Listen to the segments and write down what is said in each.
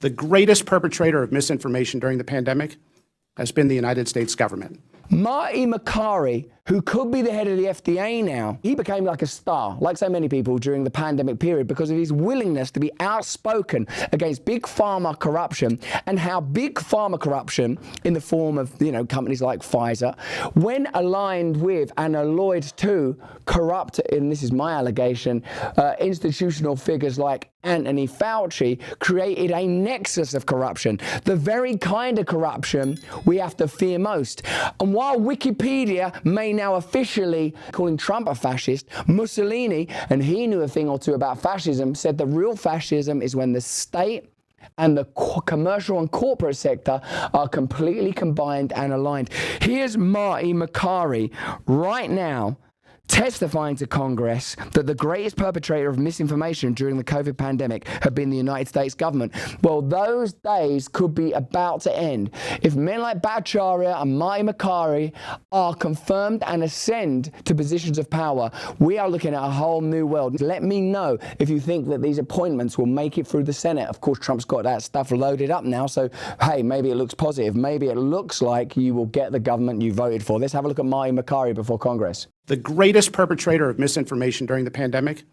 The greatest perpetrator of misinformation during the pandemic has been the United States government. Marty Makary, who could be the head of the FDA now, he became like a star, like so many people during the pandemic period, because of his willingness to be outspoken against big pharma corruption, and how big pharma corruption in the form of, companies like Pfizer, when aligned with and alloyed to corrupt, and this is my allegation, institutional figures like Anthony Fauci, created a nexus of corruption, the very kind of corruption we have to fear most. And while Wikipedia may now officially calling Trump a fascist, Mussolini, and he knew a thing or two about fascism, said the real fascism is when the state and the commercial and corporate sector are completely combined and aligned. Here's Marty Makary right now testifying to Congress that the greatest perpetrator of misinformation during the COVID pandemic had been the United States government. Well, those days could be about to end. If men like Bhattacharya and Marty Makary are confirmed and ascend to positions of power, we are looking at a whole new world. Let me know if you think that these appointments will make it through the Senate. Of course, Trump's got that stuff loaded up now, so hey, maybe it looks positive. Maybe it looks like you will get the government you voted for. Let's have a look at Marty Makary before Congress. The greatest perpetrator of misinformation during the pandemic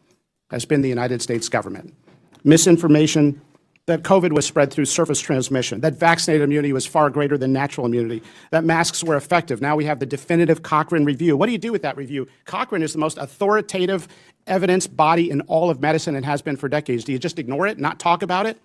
has been the United States government. Misinformation that COVID was spread through surface transmission, that vaccinated immunity was far greater than natural immunity, that masks were effective. Now we have the definitive Cochrane review. What do you do with that review? Cochrane is the most authoritative evidence body in all of medicine and has been for decades. Do you just ignore it, not talk about it?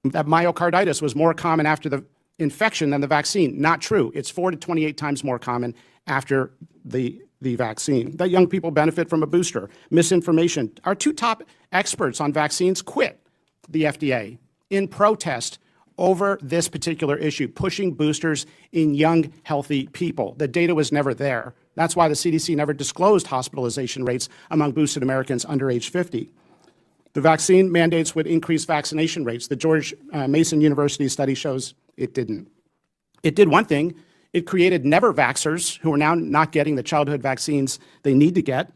That myocarditis was more common after the infection than the vaccine. Not true. It's 4 to 28 times more common after the vaccine. That young people benefit from a booster. Misinformation. Our two top experts on vaccines quit the FDA in protest over this particular issue, pushing boosters in young, healthy people. The data was never there. That's why the CDC never disclosed hospitalization rates among boosted Americans under age 50. The vaccine mandates would increase vaccination rates. The George Mason University study shows it didn't. It did one thing. It created never-vaxxers who are now not getting the childhood vaccines they need to get.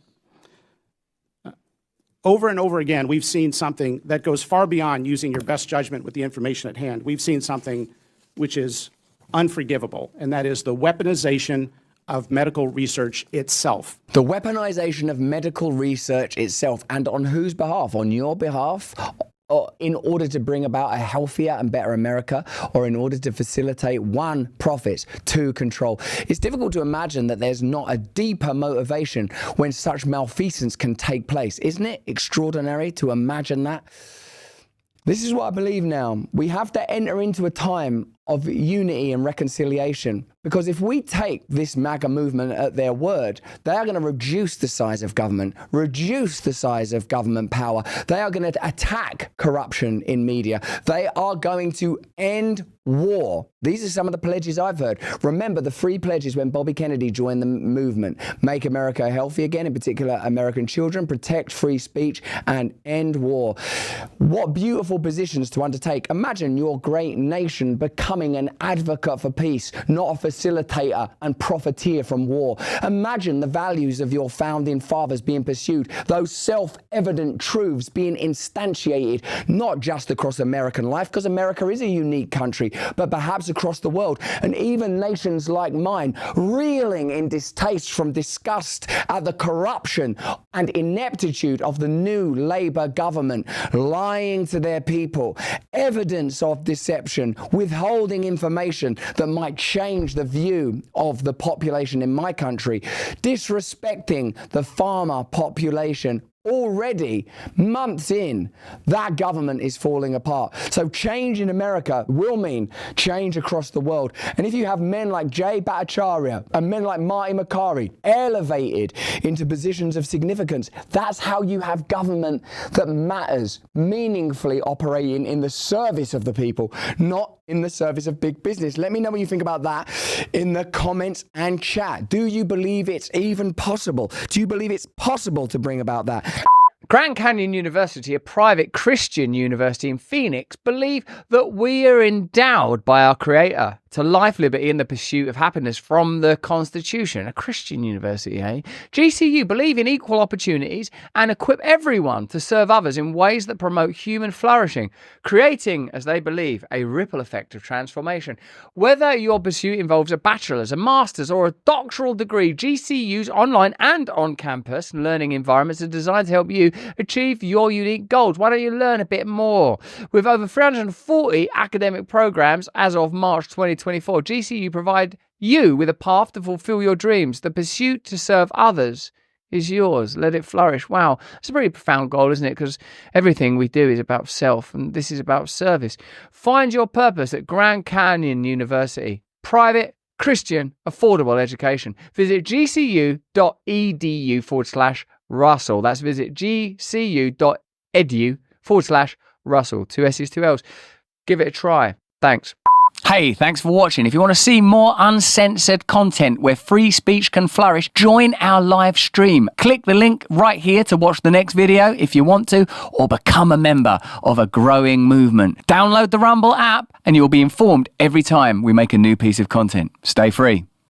Over and over again, we've seen something that goes far beyond using your best judgment with the information at hand. We've seen something which is unforgivable, and that is the weaponization of medical research itself. The weaponization of medical research itself, and on whose behalf? On your behalf? Or in order to bring about a healthier and better America, or in order to facilitate, one, profits, two, control. It's difficult to imagine that there's not a deeper motivation when such malfeasance can take place. Isn't it extraordinary to imagine that? This is what I believe now. We have to enter into a time of unity and reconciliation, because if we take this MAGA movement at their word, they are going to reduce the size of government, reduce the size of government power. They are going to attack corruption in media. They are going to end war. These are some of the pledges I've heard. Remember the 3 pledges when Bobby Kennedy joined the movement: make America healthy again, in particular American children, protect free speech, and end war. What beautiful positions to undertake. Imagine your great nation becoming an advocate for peace, not a facilitator and profiteer from war. Imagine the values of your founding fathers being pursued, those self-evident truths being instantiated, not just across American life, because America is a unique country, but perhaps across the world, and even nations like mine, reeling in distaste from disgust at the corruption and ineptitude of the new Labour government, lying to their people, evidence of deception, withholding information that might change the view of the population in my country, disrespecting the farmer population. Already, months in, that government is falling apart. So change in America will mean change across the world. And if you have men like Jay Bhattacharya and men like Marty Makary elevated into positions of significance, that's how you have government that matters, meaningfully operating in the service of the people, not in the service of big business. Let me know what you think about that in the comments and chat. Do you believe it's even possible? Do you believe it's possible to bring about that? Grand Canyon University, a private Christian university in Phoenix, believe that we are endowed by our Creator. to life, liberty, and the pursuit of happiness from the Constitution. A Christian university, eh? GCU believe in equal opportunities and equip everyone to serve others in ways that promote human flourishing, creating, as they believe, a ripple effect of transformation. Whether your pursuit involves a bachelor's, a master's, or a doctoral degree, GCU's online and on-campus learning environments are designed to help you achieve your unique goals. Why don't you learn a bit more? With over 340 academic programs as of March 2024, GCU provide you with a path to fulfill your dreams. The pursuit to serve others is yours. Let it flourish. Wow, it's a very profound goal, isn't it? Because everything we do is about self, and this is about service. Find your purpose at Grand Canyon University. Private, Christian, affordable education. Visit gcu.edu/Russell. That's visit gcu.edu/Russell. 2 S's, 2 L's. Give it a try. Thanks. Hey, thanks for watching. If you want to see more uncensored content where free speech can flourish, join our live stream. Click the link right here to watch the next video if you want to, or become a member of a growing movement. Download the Rumble app and you'll be informed every time we make a new piece of content. Stay free.